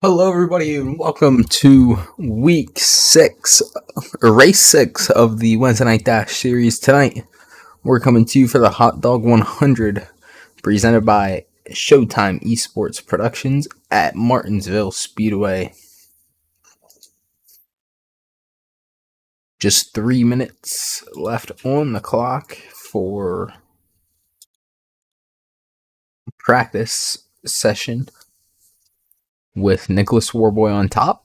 Hello, everybody, and welcome to week 6, or race 6 of the Wednesday Night Dash series. Tonight, we're coming to you for the Hot Dog 100, presented by Showtime Esports Productions at Martinsville Speedway. Just 3 minutes left on the clock for practice session with Nicholas Warboy on top.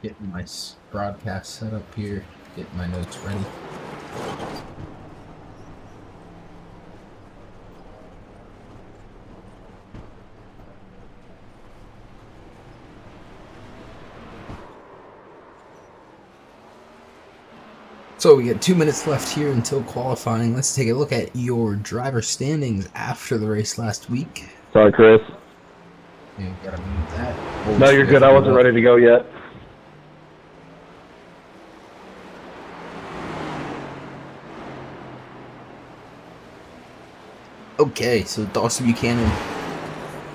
Getting my broadcast set up here, getting my notes ready. So we got 2 minutes left here until qualifying. Let's take a look at your driver standings after the race last week. Sorry, Chris. You gotta mute that. No, you're good. I wasn't ready to go yet. Okay, so Dawson Buchanan,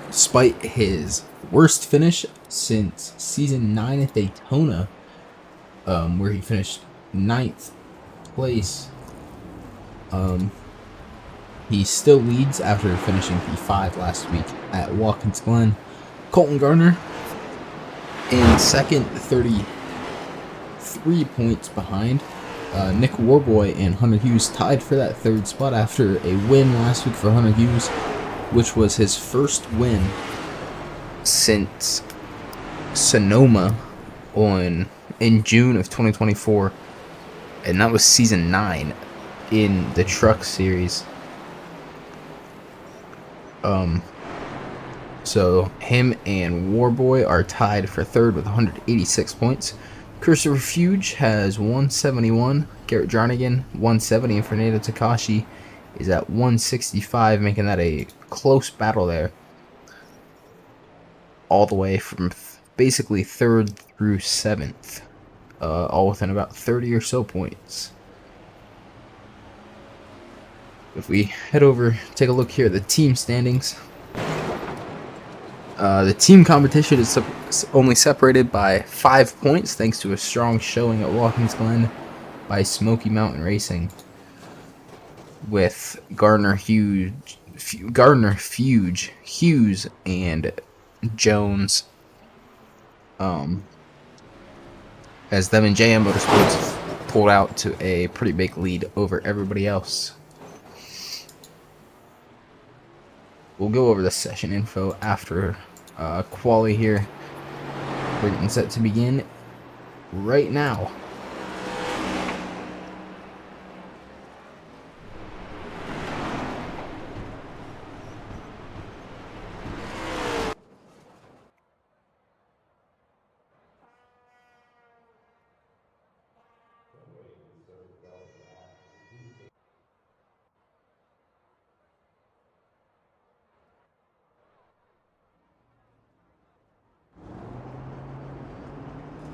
despite his worst finish since season 9 at Daytona, where he finished 9th place, he still leads after finishing P5 last week at Watkins Glen. Colton Garner in second, 33 points behind. Nick Warboy and Hunter Hughes tied for that third spot after a win last week for Hunter Hughes, which was his first win since Sonoma in June of 2024, and that was season 9 in the Truck Series. So him and Warboy are tied for third with 186 points. Christopher Hughes has 171. Garrett Jarnigan 170, and Fernando Takashi is at 165, making that a close battle there. All the way from basically third through 7th, all within about 30 or so points. If we head over, take a look here at the team standings. The team competition is only separated by 5 points thanks to a strong showing at Watkins Glen by Smoky Mountain Racing, with Gardner, Hughes, and Jones, as them and JM Motorsports pulled out to a pretty big lead over everybody else. We'll go over the session info after quali here. We're getting set to begin right now.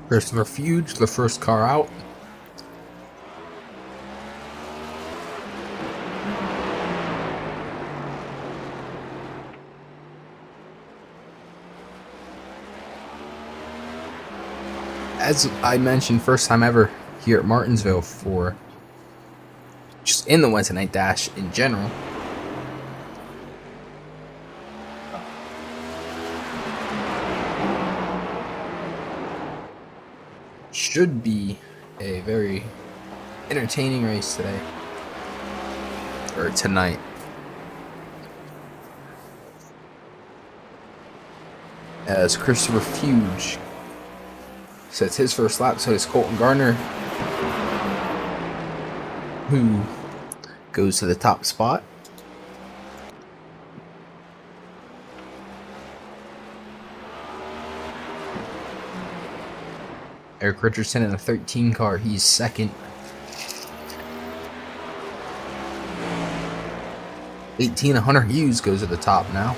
Christopher Hughes, the first car out. As I mentioned, first time ever here at Martinsville for just in the Wednesday Night Dash in general. Should be a very entertaining race today, or tonight. As Christopher Hughes sets his first lap, so does Colton Garner, who goes to the top spot. Eric Richardson in a 13 car, he's second. 18, Hunter Hughes goes to the top now.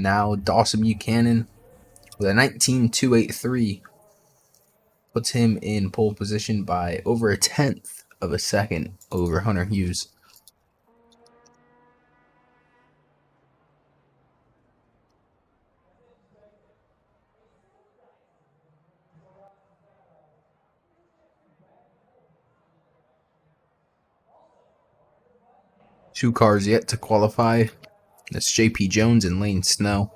Now Dawson Buchanan with a 19.283 puts him in pole position by over a tenth of a second over Hunter Hughes. Two cars yet to qualify. That's JP Jones and Lane Snow.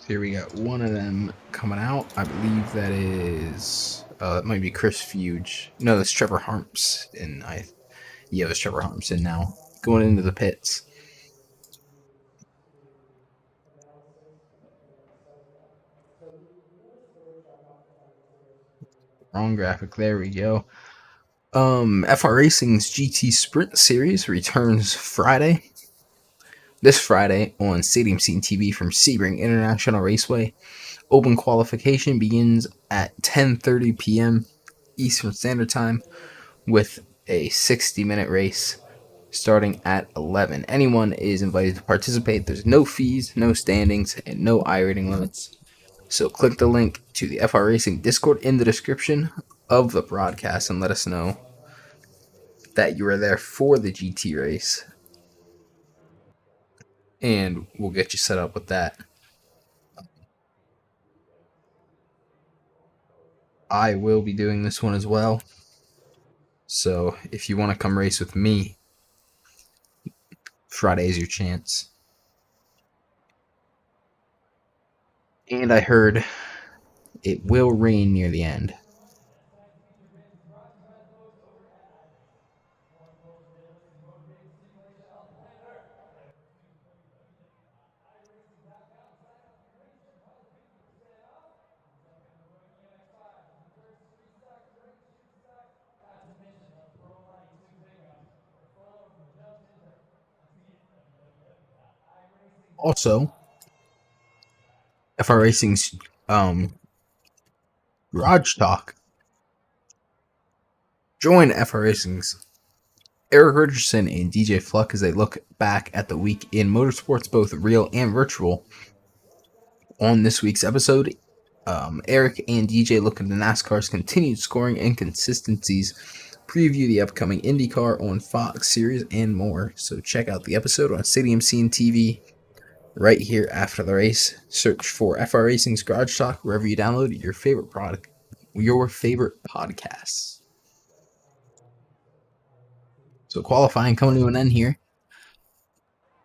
Here we got one of them coming out. I believe that is that might be Chris Fuge. No, that's Trevor Harms. Yeah, it's Trevor Harms in now. Going into the pits. Wrong graphic. There we go. FR Racing's GT Sprint Series returns Friday. This Friday on Stadium Scene TV from Sebring International Raceway. Open qualification begins at 10:30 p.m. Eastern Standard Time with a 60-minute race starting at 11. Anyone is invited to participate. There's no fees, no standings, and no iRating limits. So click the link to the FR Racing Discord in the description of the broadcast and let us know that you are there for the GT race. And we'll get you set up with that. I will be doing this one as well. So if you want to come race with me, Friday is your chance. And I heard it will rain near the end. Also, FR Racing's Garage Talk. Join FR Racing's Eric Richardson and DJ Fluck as they look back at the week in motorsports, both real and virtual. On this week's episode, Eric and DJ look at the NASCAR's continued scoring and consistencies, preview the upcoming IndyCar on Fox Series, and more. So check out the episode on Stadium Scene TV right here after the race. Search for FR Racing's Garage Talk wherever you download your favorite podcasts. So qualifying coming to an end here.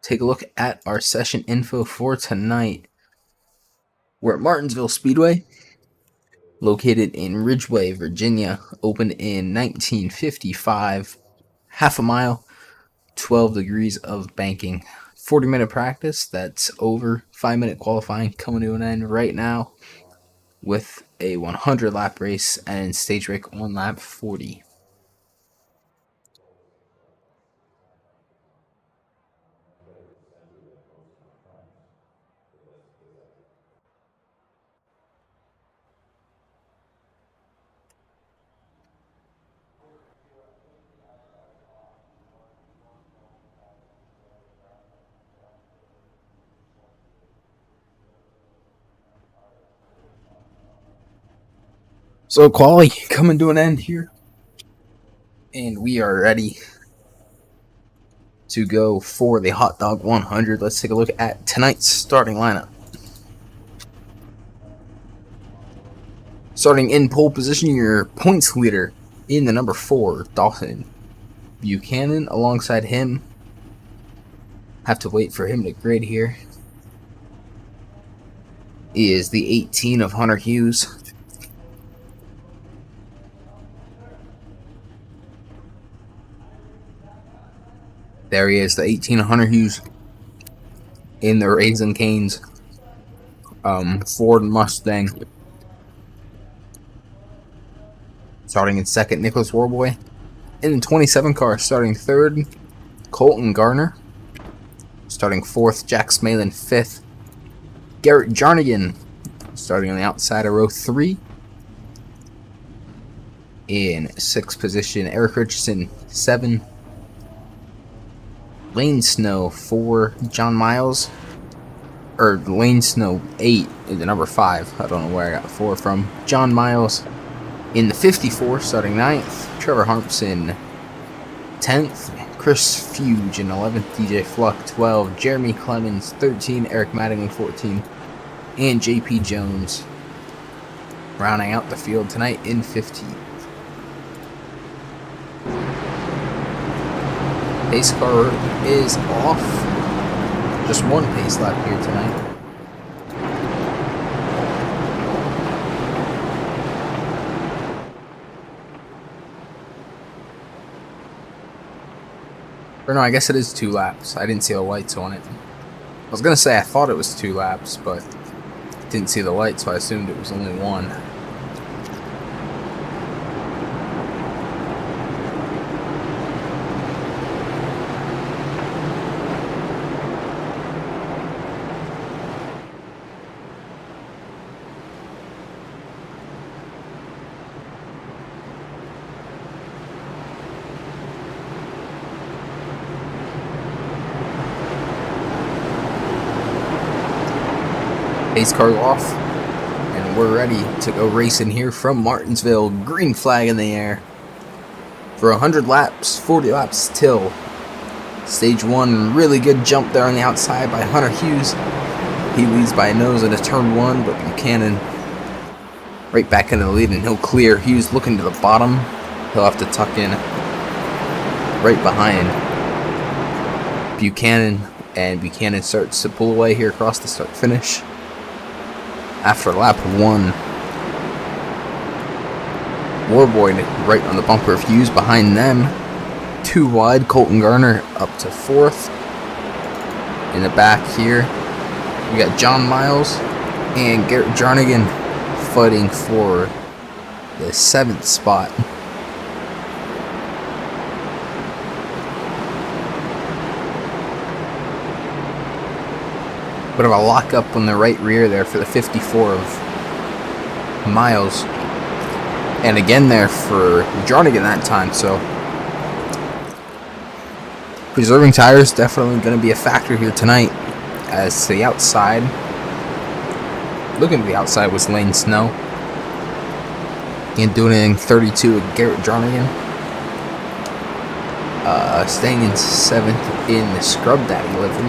Take a look at our session info for tonight. We're at Martinsville Speedway, located in Ridgeway, Virginia. Opened in 1955. Half a mile, 12 degrees of banking. 40-minute practice, that's over. 5-minute qualifying coming to an end right now with a 100-lap race and stage break on lap 40. So quali coming to an end here, and we are ready to go for the Hot Dog 100. Let's take a look at tonight's starting lineup. Starting in pole position, your points leader in the number 4, Dawson Buchanan. Alongside him, have to wait for him to grid here, is the 18 of Hunter Hughes. There he is, the 18 of Hunter Hughes in the Raising Canes Ford Mustang. Starting in second, Nicholas Warboy. In the 27 car, starting third, Colton Garner. Starting fourth, Jack Smalin fifth. Garrett Jarnigan starting on the outside of row 3. In 6th position, Eric Richardson, 7. Lane Snow, 4. John Miles, or Lane Snow, 8 is the number 5. I don't know where I got 4 from. John Miles in the 54, starting 9th. Trevor Harmpson, 10th. Chris Fuge in 11th. DJ Fluck, 12. Jeremy Clemens, 13. Eric Mattingly, 14. And JP Jones rounding out the field tonight in 15th. Pace car is off. Just one pace lap here tonight. Or no, I guess it is 2 laps. I didn't see the lights on it. I was gonna say I thought it was 2 laps, but didn't see the lights, so I assumed it was only 1. Pace car off, and we're ready to go racing here from Martinsville. Green flag in the air for 100 laps, 40 laps till stage 1. Really good jump there on the outside by Hunter Hughes. He leads by a nose into turn 1, but Buchanan right back into the lead, and he'll clear. Hughes looking to the bottom. He'll have to tuck in right behind Buchanan, and Buchanan starts to pull away here across the start finish. After lap 1, Warboy right on the bumper of Hughes behind them. 2 wide, Colton Garner up to 4th. In the back here, we got John Miles and Garrett Jarnigan fighting for the 7th spot. Bit of a lockup on the right rear there for the 54 of Miles. And again there for Jarnigan that time, so preserving tires definitely going to be a factor here tonight. As to the outside, looking to the outside was Lane Snow. And doing it in 32 with Garrett Jarnigan. Staying in 7th in the Scrub Daddy livery.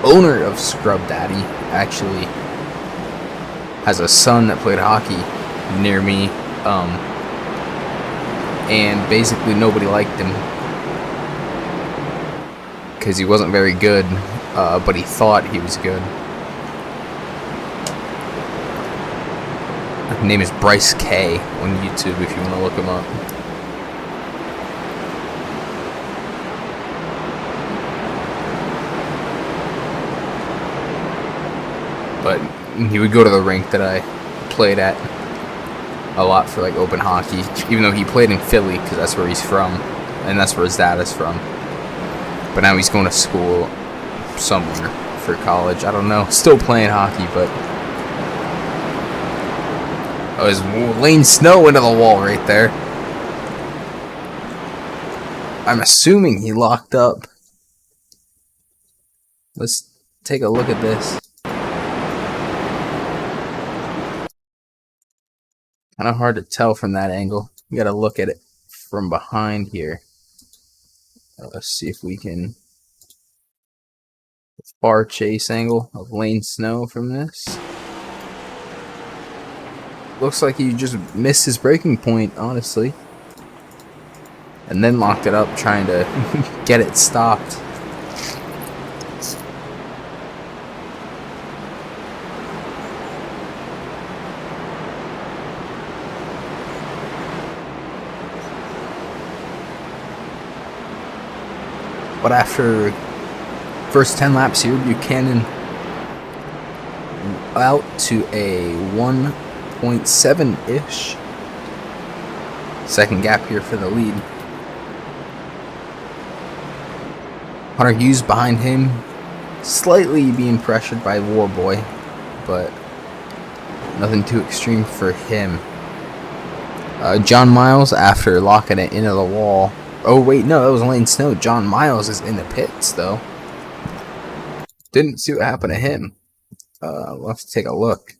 Owner of Scrub Daddy actually has a son that played hockey near me, and basically nobody liked him because he wasn't very good, but he thought he was good. His name is Bryce K on YouTube if you want to look him up. But he would go to the rink that I played at a lot for like open hockey, even though he played in Philly because that's where he's from and that's where his dad is from. But now he's going to school somewhere for college. I don't know. Still playing hockey, but oh, his Lane Snow into the wall right there. I'm assuming he locked up. Let's take a look at this. Kind of hard to tell from that angle. You gotta look at it from behind here. Let's see if we can far chase angle of Lane Snow from this. Looks like he just missed his braking point, honestly, and then locked it up trying to get it stopped. But after first 10 laps here, Buchanan out to a 1.7-ish Second gap here for the lead. Hunter Hughes behind him, slightly being pressured by Warboy, but nothing too extreme for him. John Miles, after locking it into the wall. Oh wait, no, that was Lane Snow. John Miles is in the pits though. Didn't see what happened to him. We'll have to take a look.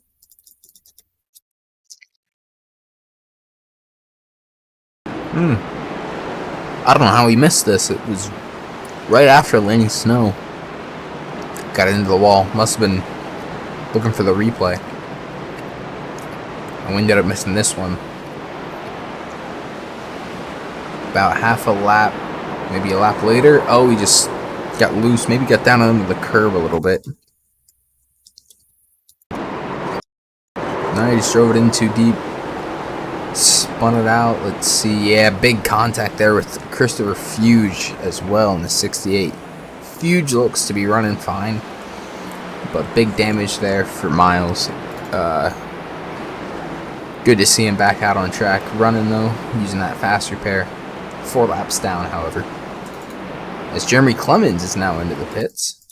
I don't know how he missed this. It was right after Lane Snow got into the wall. Must have been looking for the replay. And we ended up missing this one. About half a lap, maybe a lap later. Oh, he just got loose. Maybe got down under the curb a little bit. No, he just drove it in too deep. Spun it out. Let's see. Yeah, big contact there with Christopher Hughes as well in the 68. Hughes looks to be running fine, but big damage there for Miles. Good to see him back out on track running though, using that fast repair. 4 laps down, however. As Jeremy Clemens is now into the pits.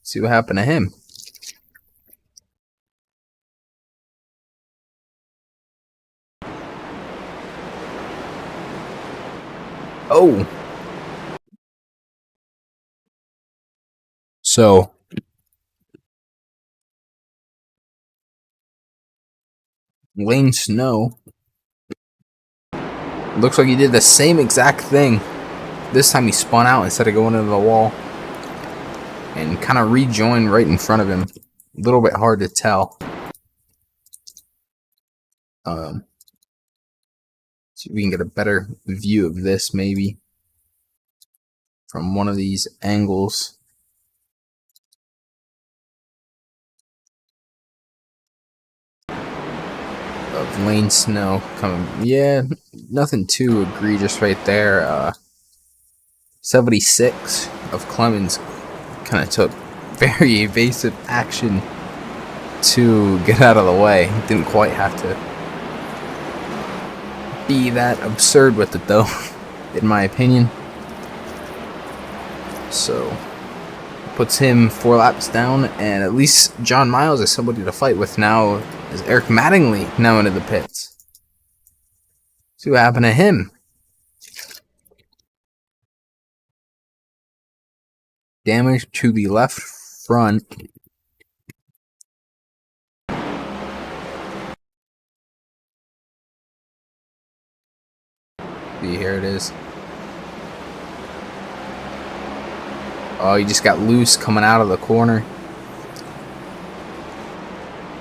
See what happened to him. Oh. So. Lane Snow. Looks like he did the same exact thing. This time he spun out instead of going into the wall. And kind of rejoined right in front of him. A little bit hard to tell. See if we can get a better view of this maybe. From one of these angles. Of Lane Snow coming. Yeah, nothing too egregious right there. 76 of Clemens kind of took very evasive action to get out of the way. Didn't quite have to be that absurd with it though, in my opinion. So puts him 4 laps down, and at least John Miles is somebody to fight with now. Is Eric Mattingly now into the pits? See what happened to him. Damage to the left front. See, here it is. Oh, he just got loose coming out of the corner.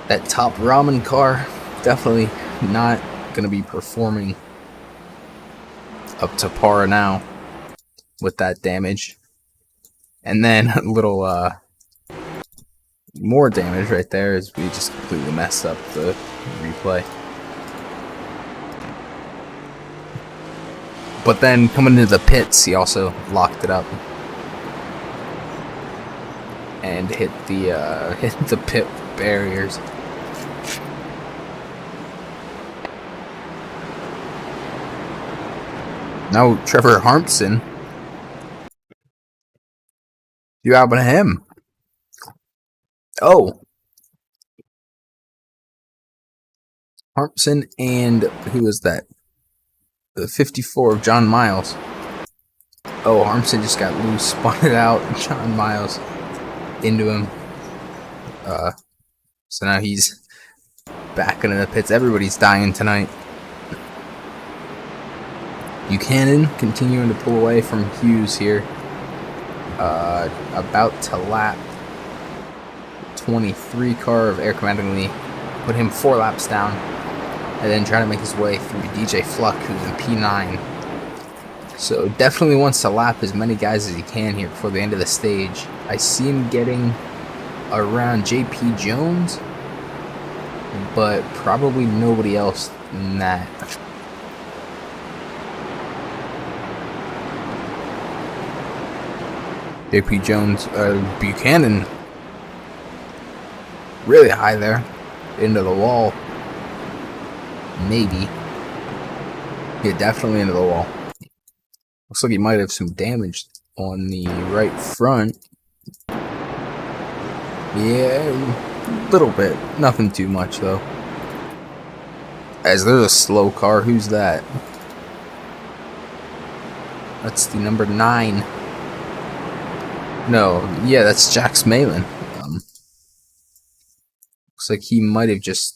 That top ramen car definitely not going to be performing up to par now with that damage. And then a little more damage right there as we just completely messed up the replay. But then coming into the pits, he also locked it up and hit the pit barriers. Now Trevor Harmson. You happened to him? Oh, Harmson and who was that? The 54 of John Miles. Oh, Harmson just got loose, spun it out. John Miles into him. So now he's back into the pits. Everybody's dying tonight. Buchanan continuing to pull away from Hughes here. About to lap 23 car of Eric Mattingly. Put him 4 laps down. And then trying to make his way through DJ Fluck, who's in P9. So definitely wants to lap as many guys as he can here before the end of the stage. I see him getting around JP Jones, but probably nobody else than that. JP Jones, Buchanan, really high there, into the wall, maybe. Yeah, definitely into the wall. Looks like he might have some damage on the right front. Yeah, a little bit. Nothing too much, though. As there's a slow car. Who's that? That's the number 9. No, yeah, that's Jax Malin. Looks like he might have just...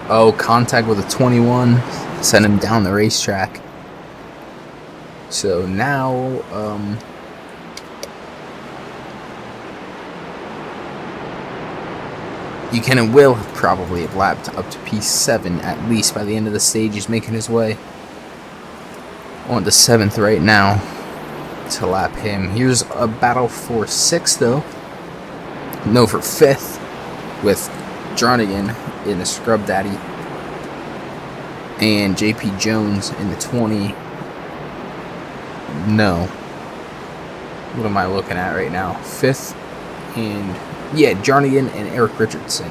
Oh, contact with a 21. Sent him down the racetrack. So now, Buchanan will probably have lapped up to P7 at least by the end of the stage. He's making his way on to 7th right now to lap him. Here's a battle for 6th though. No, for 5th with Jernigan in the Scrub Daddy and JP Jones in the 20. No. What am I looking at right now? 5th and... yeah, Jernigan and Eric Richardson.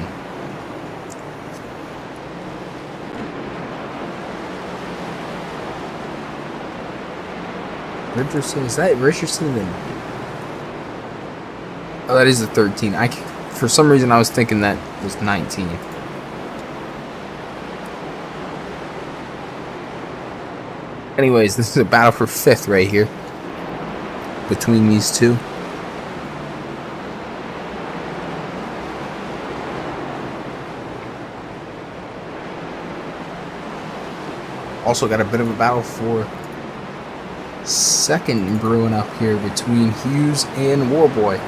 Richardson, is that Richardson? Oh, that is the 13. For some reason, I was thinking that was 19. Anyways, this is a battle for 5th right here between these two. Also got a bit of a battle for 2nd brewing up here between Hughes and Warboy.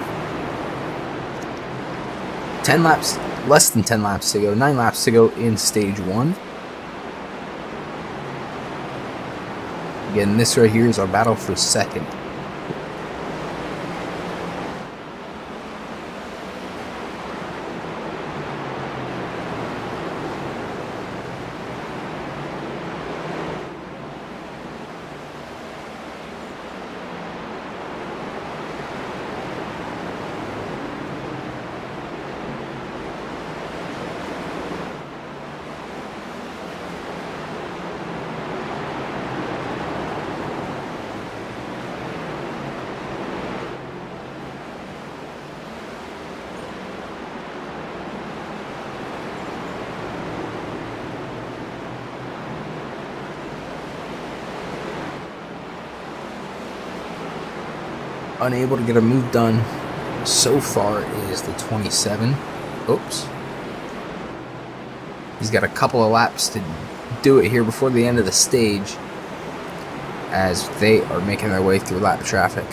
10 laps, less than 10 laps to go, 9 laps to go in stage 1. Again, this right here is our battle for 2nd. Unable to get a move done so far is the 27. Oops. He's got a couple of laps to do it here before the end of the stage as they are making their way through lap traffic.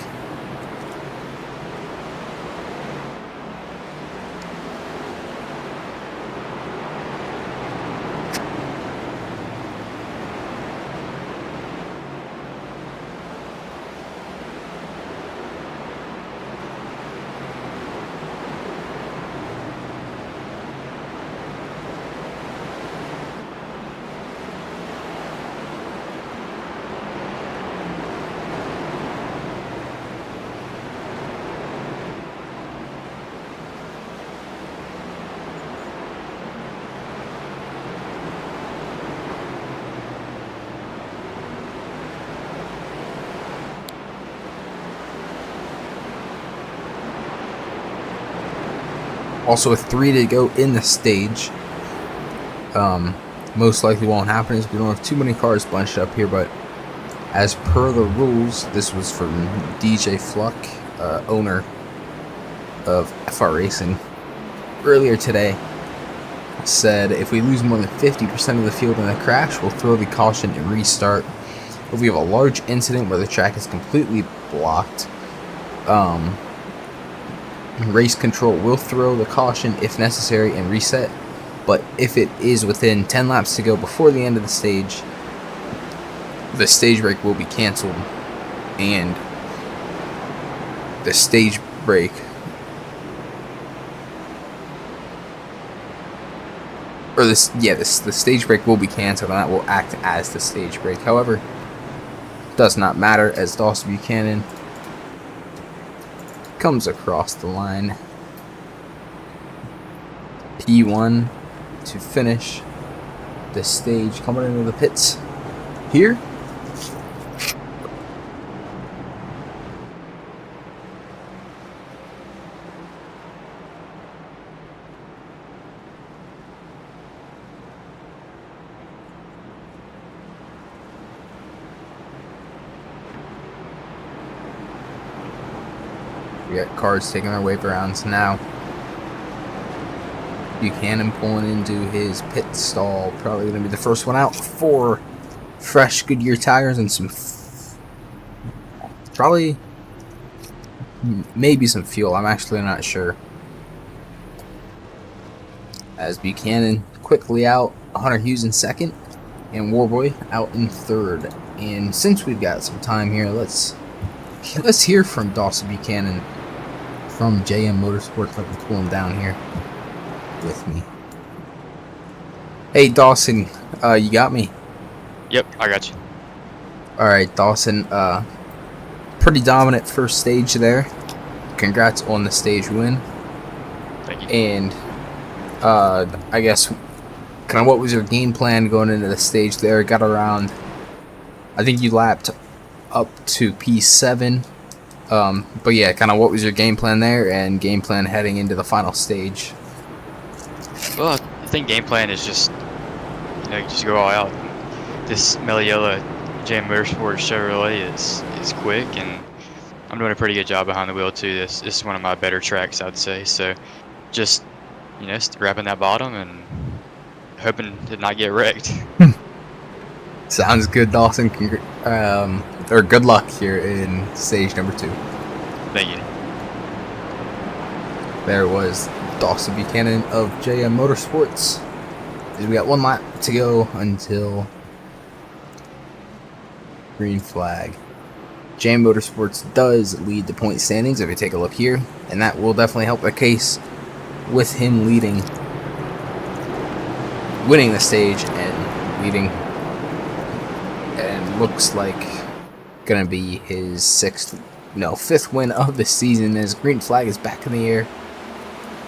Also, with 3 to go in the stage, most likely won't happen is we don't have too many cars bunched up here, but as per the rules, this was from DJ Fluck, owner of iRacing, earlier today, said if we lose more than 50% of the field in a crash, we'll throw the caution and restart. If we have a large incident where the track is completely blocked, race control will throw the caution if necessary and reset. But if it is within 10 laps to go before the end of the stage break will be canceled, and the stage break the stage break will be canceled, and that will act as the stage break. However, does not matter as Dawson Buchanan comes across the line. P1 to finish the stage, coming into the pits here. We got cars taking their wave arounds now. Buchanan pulling into his pit stall. Probably going to be the first one out for fresh Goodyear tires and some... probably... maybe some fuel. I'm actually not sure. As Buchanan quickly out. Hunter Hughes in second. And Warboy out in third. And since we've got some time here, let's hear from Dawson Buchanan from JM Motorsports. Let me pull him down here with me. Hey Dawson, you got me? Yep, I got you. Alright Dawson, pretty dominant first stage there. Congrats on the stage win. Thank you. And I guess kind of what was your game plan going into the stage there? Got around, I think you lapped up to P7. But yeah, kind of what was your game plan there and game plan heading into the final stage? Well, I think game plan is just, just go all out. This Meliella JM Motorsports Chevrolet is quick, and I'm doing a pretty good job behind the wheel too. This is one of my better tracks, I'd say. So, just wrapping that bottom and hoping to not get wrecked. Sounds good, Dawson. Or good luck here in stage number 2. Thank you. There was Dawson Buchanan of JM Motorsports. We got 1 lap to go until green flag. JM Motorsports does lead the point standings if you take a look here, and that will definitely help the case with him winning the stage and leading. And looks like gonna be his 5th win of the season, as green flag is back in the air.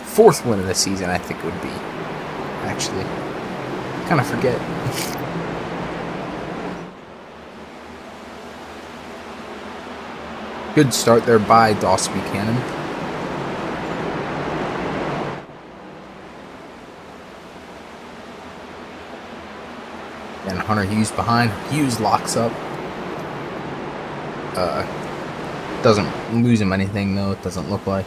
4th win of the season, I think it would be. Actually, kind of forget. Good start there by Dawson Buchanan. And Hunter Hughes behind. Hughes locks up. Doesn't lose him anything though, it doesn't look like.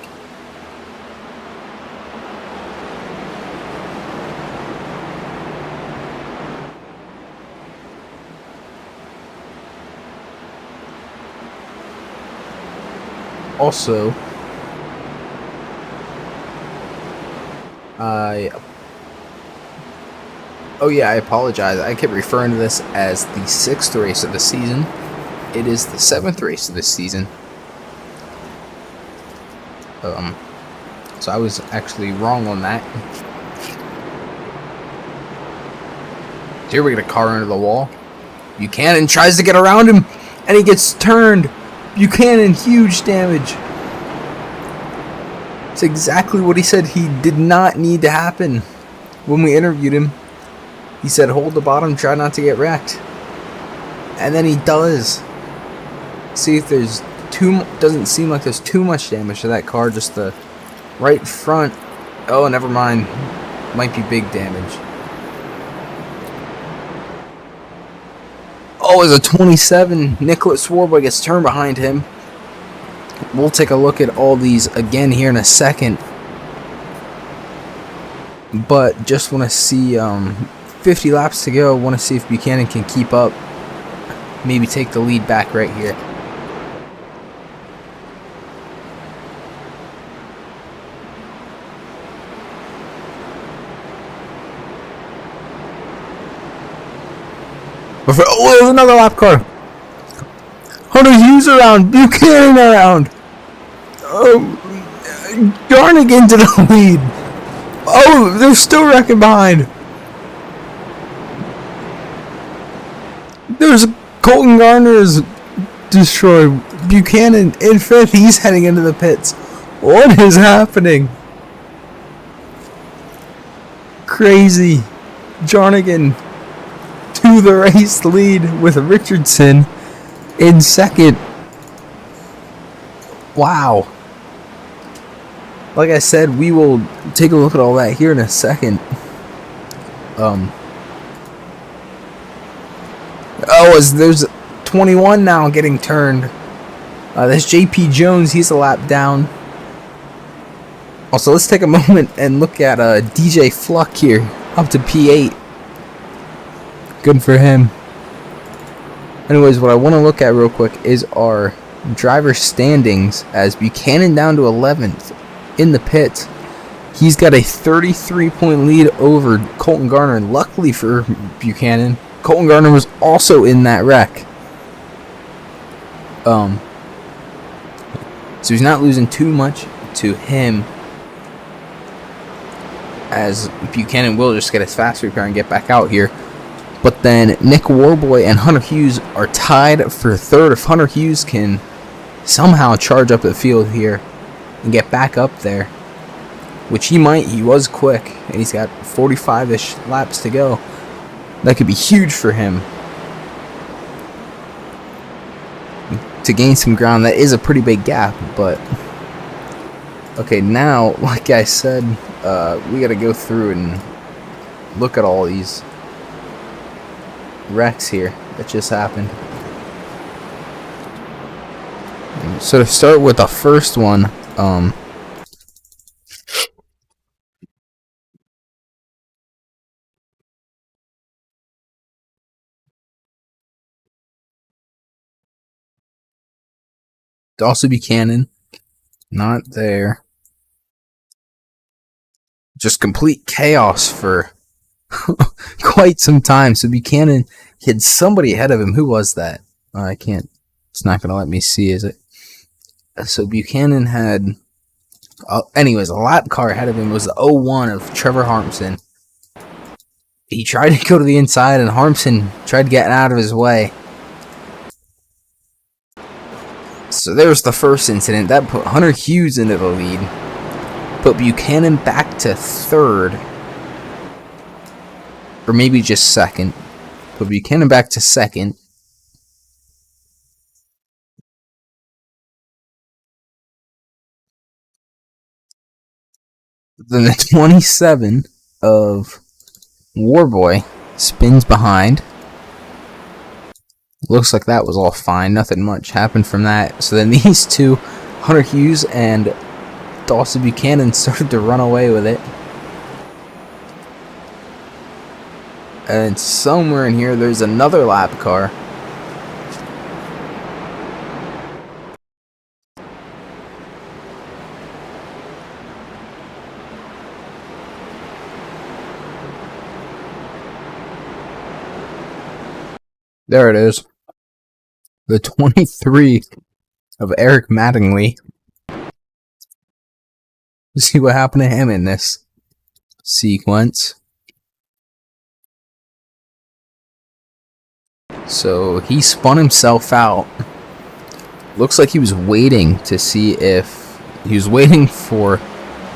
Also, I apologize. I kept referring to this as the 6th race of the season. It is the 7th race of this season. So I was actually wrong on that. Here we get a car under the wall. Buchanan tries to get around him, and he gets turned. Buchanan, huge damage. It's exactly what he said he did not need to happen when we interviewed him. He said, hold the bottom, try not to get wrecked. And then he does. See if there's doesn't seem like there's too much damage to that car, just the right front. Oh, never mind. Might be big damage. Oh, it's a 27. Nicholas Warboy gets turned behind him. We'll take a look at all these again here in a second. But just want to see 50 laps to go. Want to see if Buchanan can keep up. Maybe take the lead back right here. Oh, there's another lap car. Hunter Hughes around. Buchanan around. Oh, Garnigan to the lead. Oh, they're still wrecking behind. There's Colton Garner is destroyed. Buchanan in 5th. He's heading into the pits. What is happening? Crazy. Jarnigan to the race lead with Richardson in second. Wow. Like I said, we will take a look at all that here in a second. There's 21 now getting turned. This JP Jones, he's a lap down. Also, let's take a moment and look at DJ Fluck here, up to P8. Good for him. Anyways, what I want to look at real quick is our driver standings, as Buchanan down to 11th in the pits. He's got a 33-point lead over Colton Garner. Luckily for Buchanan, Colton Garner was also in that wreck. So he's not losing too much to him, as Buchanan will just get his fast repair and get back out here. But then Nick Warboy and Hunter Hughes are tied for third. If Hunter Hughes can somehow charge up the field here and get back up there, which he might, he was quick, and he's got 45-ish laps to go. That could be huge for him to gain some ground. That is a pretty big gap, but okay, now, like I said, we got to go through and look at all these wrecks here that just happened. So to start with the first one, Dawson Buchanan, not there. Just complete chaos for quite some time. So Buchanan had somebody ahead of him. Who was that? I can't. It's not going to let me see, is it? So Buchanan had, anyways, a lap car ahead of him was the 01 of Trevor Harmson. He tried to go to the inside, and Harmson tried to get out of his way. So there's the first incident. That put Hunter Hughes into the lead. Put Buchanan back to third. Or maybe just second. Put Buchanan back to second. Then the 27 of Warboy spins behind. Looks like that was all fine. Nothing much happened from that. So then these two, Hunter Hughes and Dawson Buchanan, started to run away with it. And somewhere in here, there's another lap car. There it is. The 23 of Eric Mattingly. Let's see what happened to him in this sequence. So he spun himself out. Looks like he was waiting to see if he was waiting for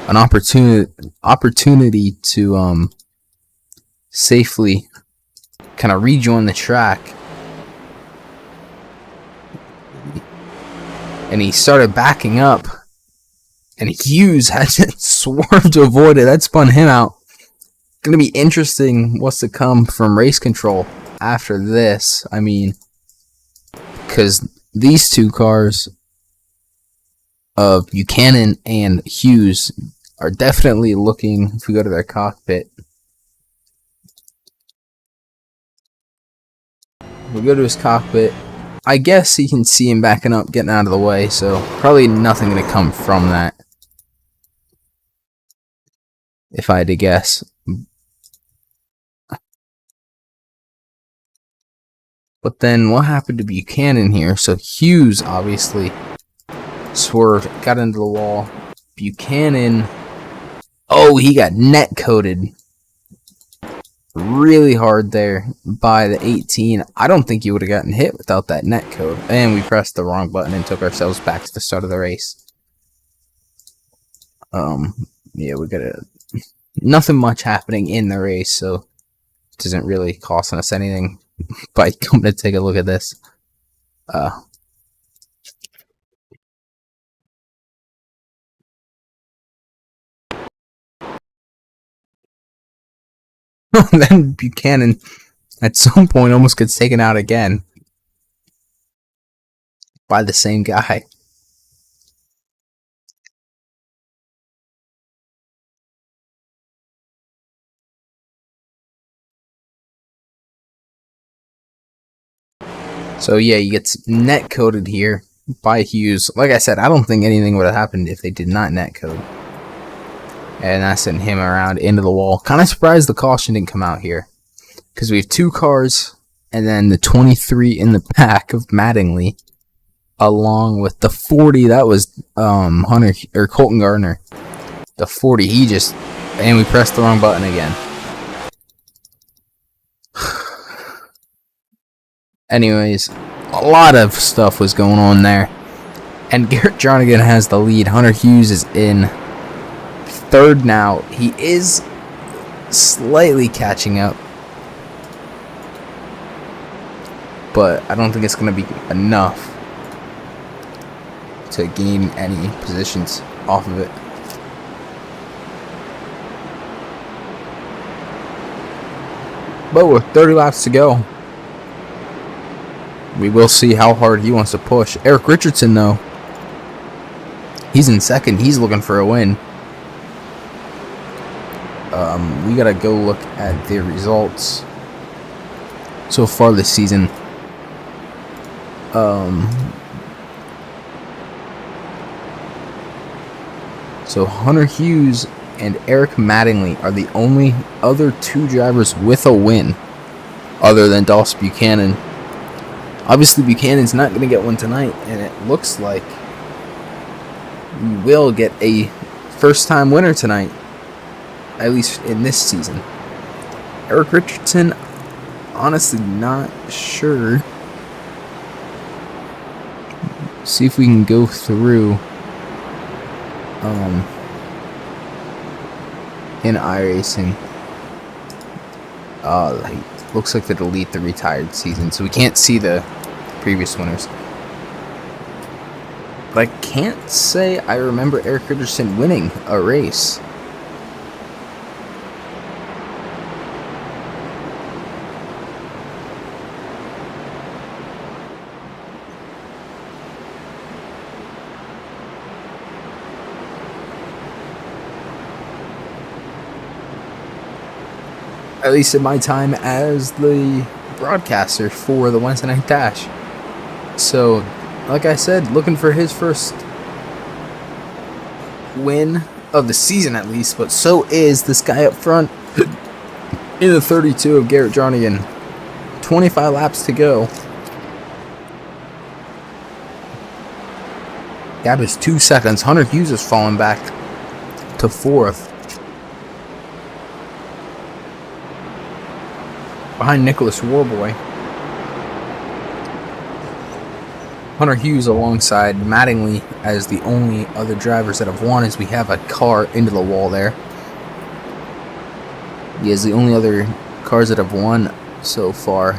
an opportunity to safely kind of rejoin the track. And he started backing up, and Hughes had to swerve to avoid it. That spun him out. Gonna be interesting what's to come from race control after this. I mean, because these two cars of Buchanan and Hughes are definitely looking, if we go to their cockpit, we'll go to his cockpit. I guess he can see him backing up, getting out of the way, so probably nothing going to come from that, if I had to guess. But then what happened to Buchanan here? So Hughes obviously swerved, got into the wall. Buchanan, oh, he got net coated really hard there by the 18. I don't think he would have gotten hit without that net code. And we pressed the wrong button and took ourselves back to the start of the race. Yeah, we got nothing much happening in the race, so isn't really costing us anything by coming to take a look at this. Then Buchanan at some point almost gets taken out again by the same guy. So yeah, he gets net coded here by Hughes. Like I said, I don't think anything would have happened if they did not net code. And that sent him around into the wall. Kind of surprised the caution didn't come out here, because we have 2 cars and then the 23 in the back of Mattingly, along with the 40 that was Hunter or Colton Gardner. The 40 and we pressed the wrong button again. Anyways, a lot of stuff was going on there. And Garrett Jernigan has the lead. Hunter Hughes is in 3rd now. He is slightly catching up, but I don't think it's going to be enough to gain any positions off of it. But with 30 laps to go, we will see how hard he wants to push. Eric Richardson, though, he's in 2nd. He's looking for a win. We gotta go look at the results so far this season. So Hunter Hughes and Eric Mattingly are the only other 2 drivers with a win, other than Doss Buchanan. Obviously, Buchanan's not going to get one tonight, and it looks like we will get a first-time winner tonight, at least in this season. Eric Richardson, honestly not sure. See if we can go through in iRacing. Looks like they delete the retired season, so we can't see the previous winners. But I can't say I remember Eric Richardson winning a race. At least in my time as the broadcaster for the Wednesday Night Dash. So, like I said, looking for his first win of the season at least, but so is this guy up front in the 32 of Garrett Jernigan. 25 laps to go. Gap is 2 seconds. Hunter Hughes is falling back to 4th. Behind Nicholas Warboy. Hunter Hughes alongside Mattingly as the only other drivers that have won, as we have a car into the wall there. He is the only other cars that have won so far.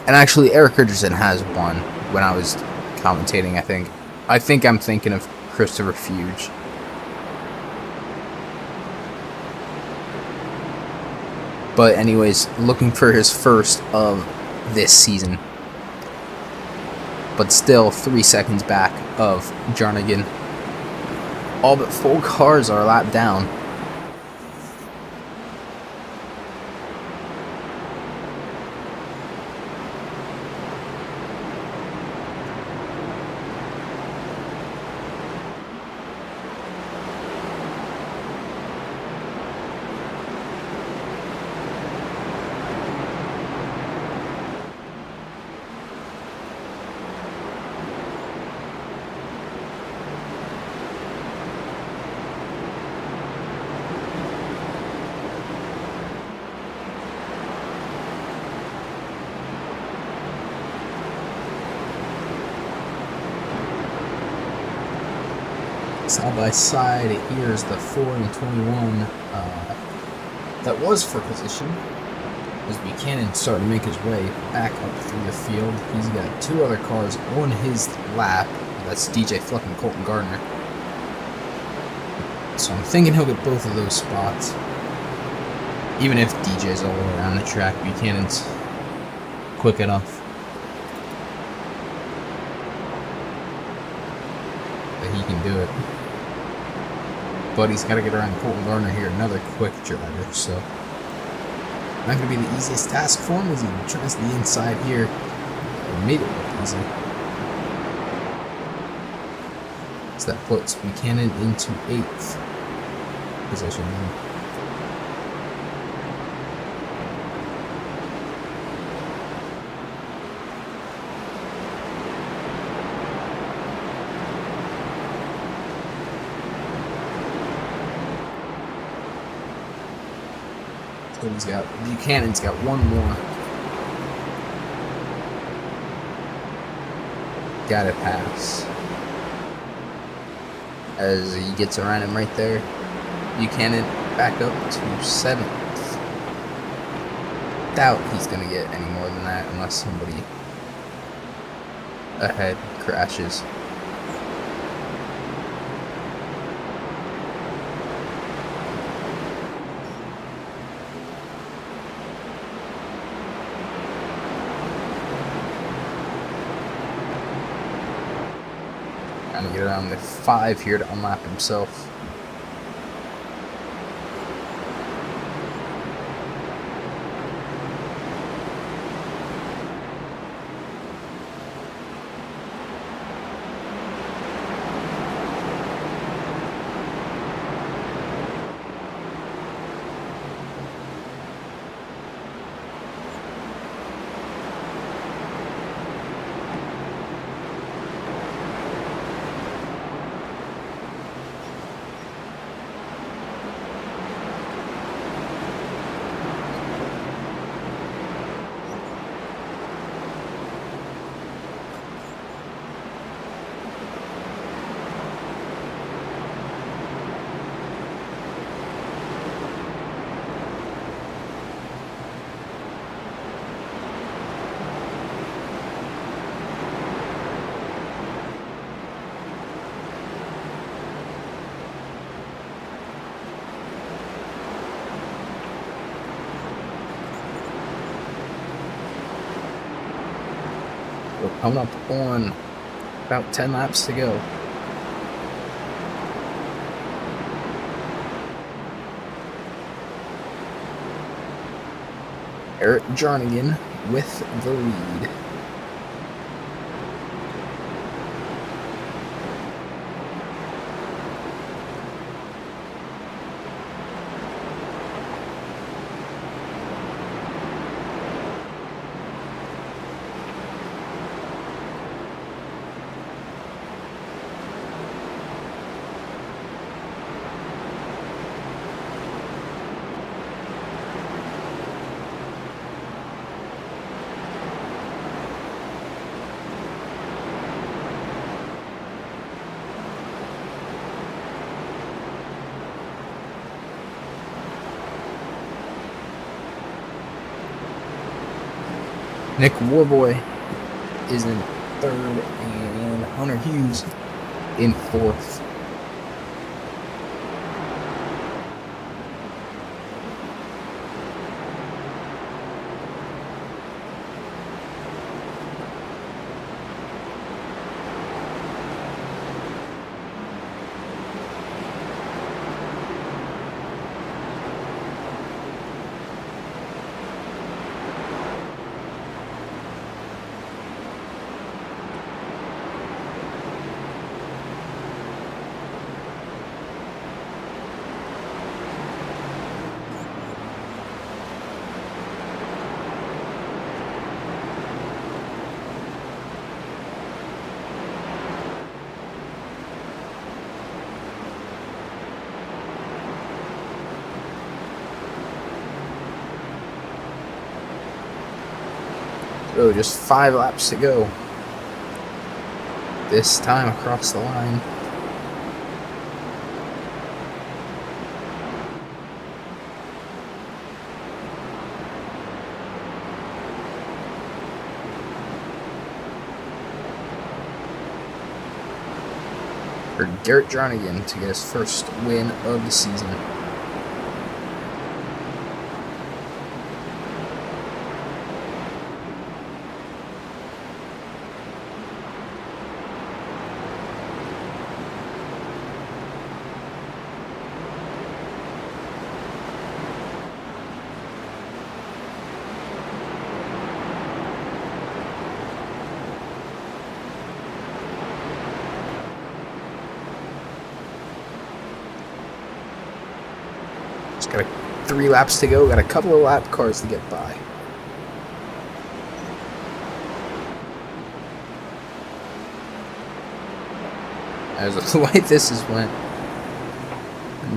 And actually, Eric Richardson has won when I was commentating, I think. I think I'm thinking of Christopher Fuge. But anyways, looking for his first of this season. But still 3 seconds back of Jernigan. All but 4 cars are a lap down. Side by side, here's the 4 and 21 that was for position. As Buchanan starting to make his way back up through the field. He's got two other cars on his lap. That's DJ Fluck and Colton Gardner. So I'm thinking he'll get both of those spots. Even if DJ's all around the track, Buchanan's quick enough that he can do it. But he's got to get around Colton Gardner here, another quick driver, so not going to be the easiest task for him as he tries the inside here. Made it look easy. So that puts Buchanan into 8th position now. So Buchanan's got one more. Gotta pass. As he gets around him right there, Buchanan back up to 7th. Doubt he's gonna get any more than that unless somebody ahead crashes. Trying to get around the 5 here to unlap himself. We're coming up on about 10 laps to go. Eric Jernigan with the lead. Nick Warboy is in 3rd, and Hunter Hughes in 4th. So just 5 laps to go. This time across the line. for Garrett Jernigan to get his first win of the season. Got 3 laps to go. Got a couple of lap cars to get by. As the way this has went,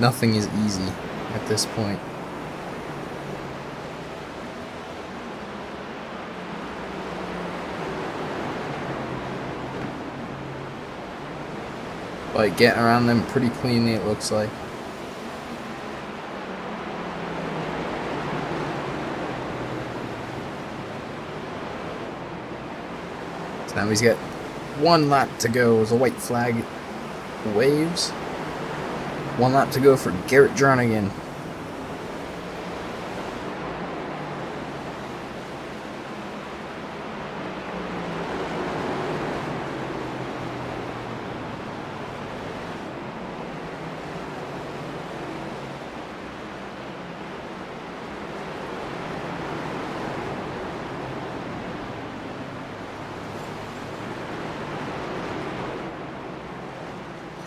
nothing is easy at this point. But getting around them pretty cleanly, it looks like. Now he's got 1 lap to go as a white flag waves. 1 lap to go for Garrett Jernigan.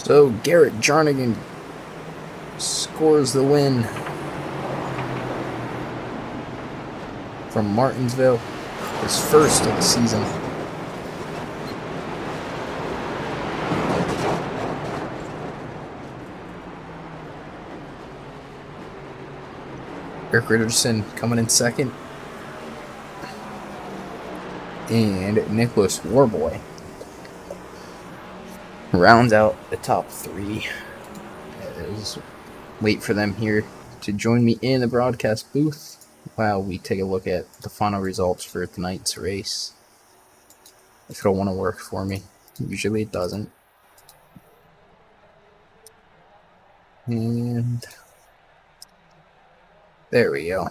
So Garrett Jernigan scores the win from Martinsville, his first of the season. Eric Richardson coming in second, and Nicholas Warboy rounds out the top 3. As wait for them here to join me in the broadcast booth while we take a look at the final results for tonight's race. If it'll want to work for me. Usually it doesn't. And there we go.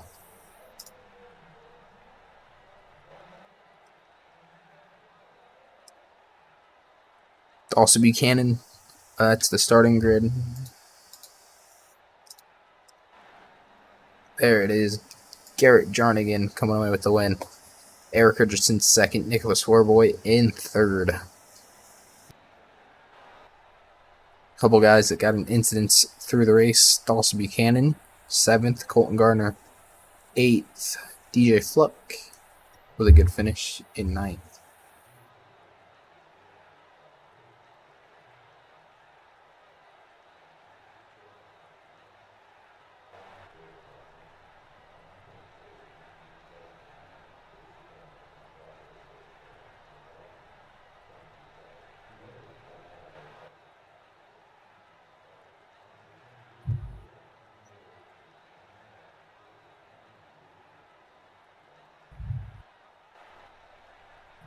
Also Buchanan, that's the starting grid. There it is. Garrett Jernigan coming away with the win. Eric Richardson second. Nicholas Warboy in third. Couple guys that got in incidents through the race. Dawson Buchanan, 7th. Colton Gardner, 8th. DJ Fluck with a good finish in 9th.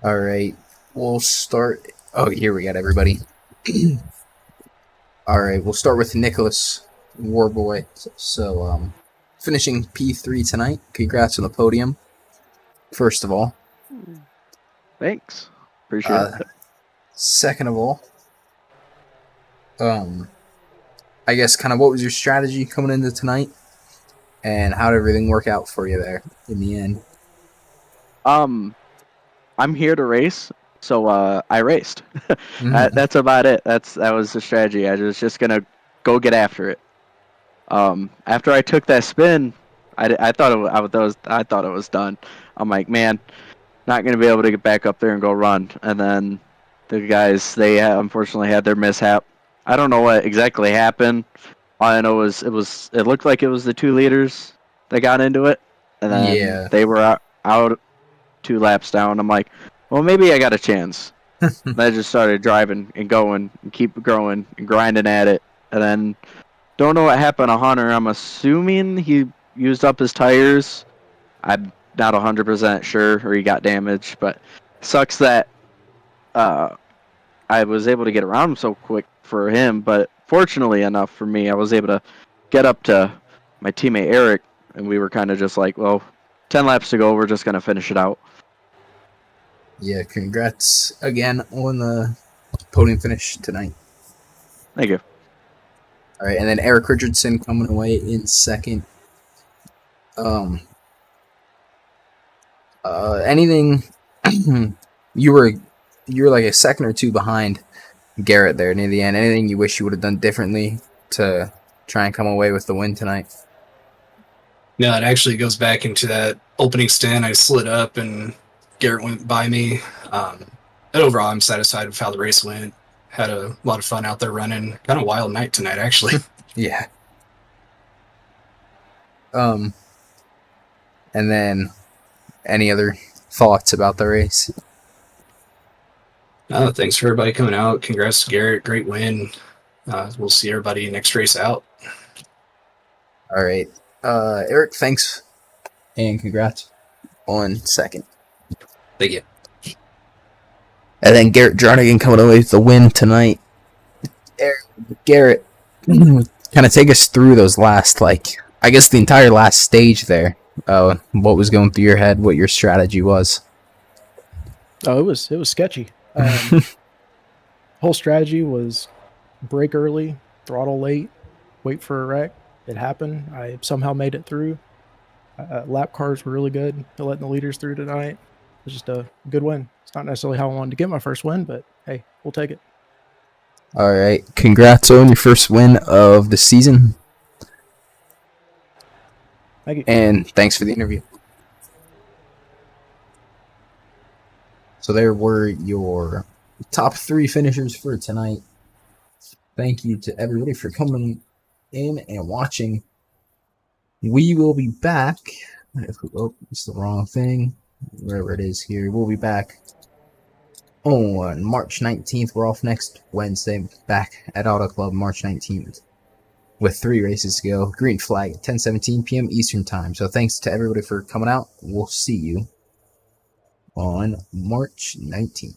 All right, we'll start. Oh, here we got everybody. All right, we'll start with Nicholas Warboy. So, finishing P3 tonight. Congrats on the podium, first of all. Thanks. Appreciate it. Second of all, I guess kind of what was your strategy coming into tonight, and how did everything work out for you there in the end? I'm here to race, so I raced. That's about it. That was the strategy. I was just gonna go get after it. After I took that spin, I thought it was done. I'm like, man, not gonna be able to get back up there and go run. And then the guys, they unfortunately had their mishap. I don't know what exactly happened. All I know was it looked like it was the 2 leaders that got into it, and then they were out 2 laps down. I'm like, well, maybe I got a chance. And I just started driving and going and keep growing and grinding at it. And then don't know what happened to Hunter. I'm assuming he used up his tires. I'm not 100% sure, or he got damaged. But sucks that I was able to get around him so quick for him, but fortunately enough for me, I was able to get up to my teammate Eric, and we were kind of just like, well, 10 laps to go, we're just going to finish it out. Yeah, congrats again on the podium finish tonight. Thank you. All right, and then Eric Richardson coming away in second. Anything you were like a second or two behind Garrett there near the end. Anything you wish you would have done differently to try and come away with the win tonight? No, it actually goes back into that opening stint. I slid up and Garrett went by me. But overall, I'm satisfied with how the race went. Had a lot of fun out there running. Kind of wild night tonight, actually. Yeah. And then any other thoughts about the race? Thanks for everybody coming out. Congrats to Garrett. Great win. We'll see everybody next race out. All right. Eric, thanks. And congrats on second. Thank you. And then Garrett Jarnigan coming away with the win tonight. Garrett, kind of take us through those last, I guess the entire last stage there. What was going through your head, what your strategy was. Oh, it was sketchy. Whole strategy was brake early, throttle late, wait for a wreck. It happened. I somehow made it through. Lap cars were really good. They're letting the leaders through tonight. It was just a good win. It's not necessarily how I wanted to get my first win, but hey, we'll take it. All right. Congrats on your first win of the season. Thank you. And thanks for the interview. So there were your top 3 finishers for tonight. Thank you to everybody for coming in and watching. We will be back. Oh, it's the wrong thing. Wherever it is here. We'll be back on March 19th. We're off next Wednesday. Back at Auto Club March 19th. With 3 races to go. Green flag at 10:17 p.m. Eastern Time. So thanks to everybody for coming out. We'll see you on March 19th.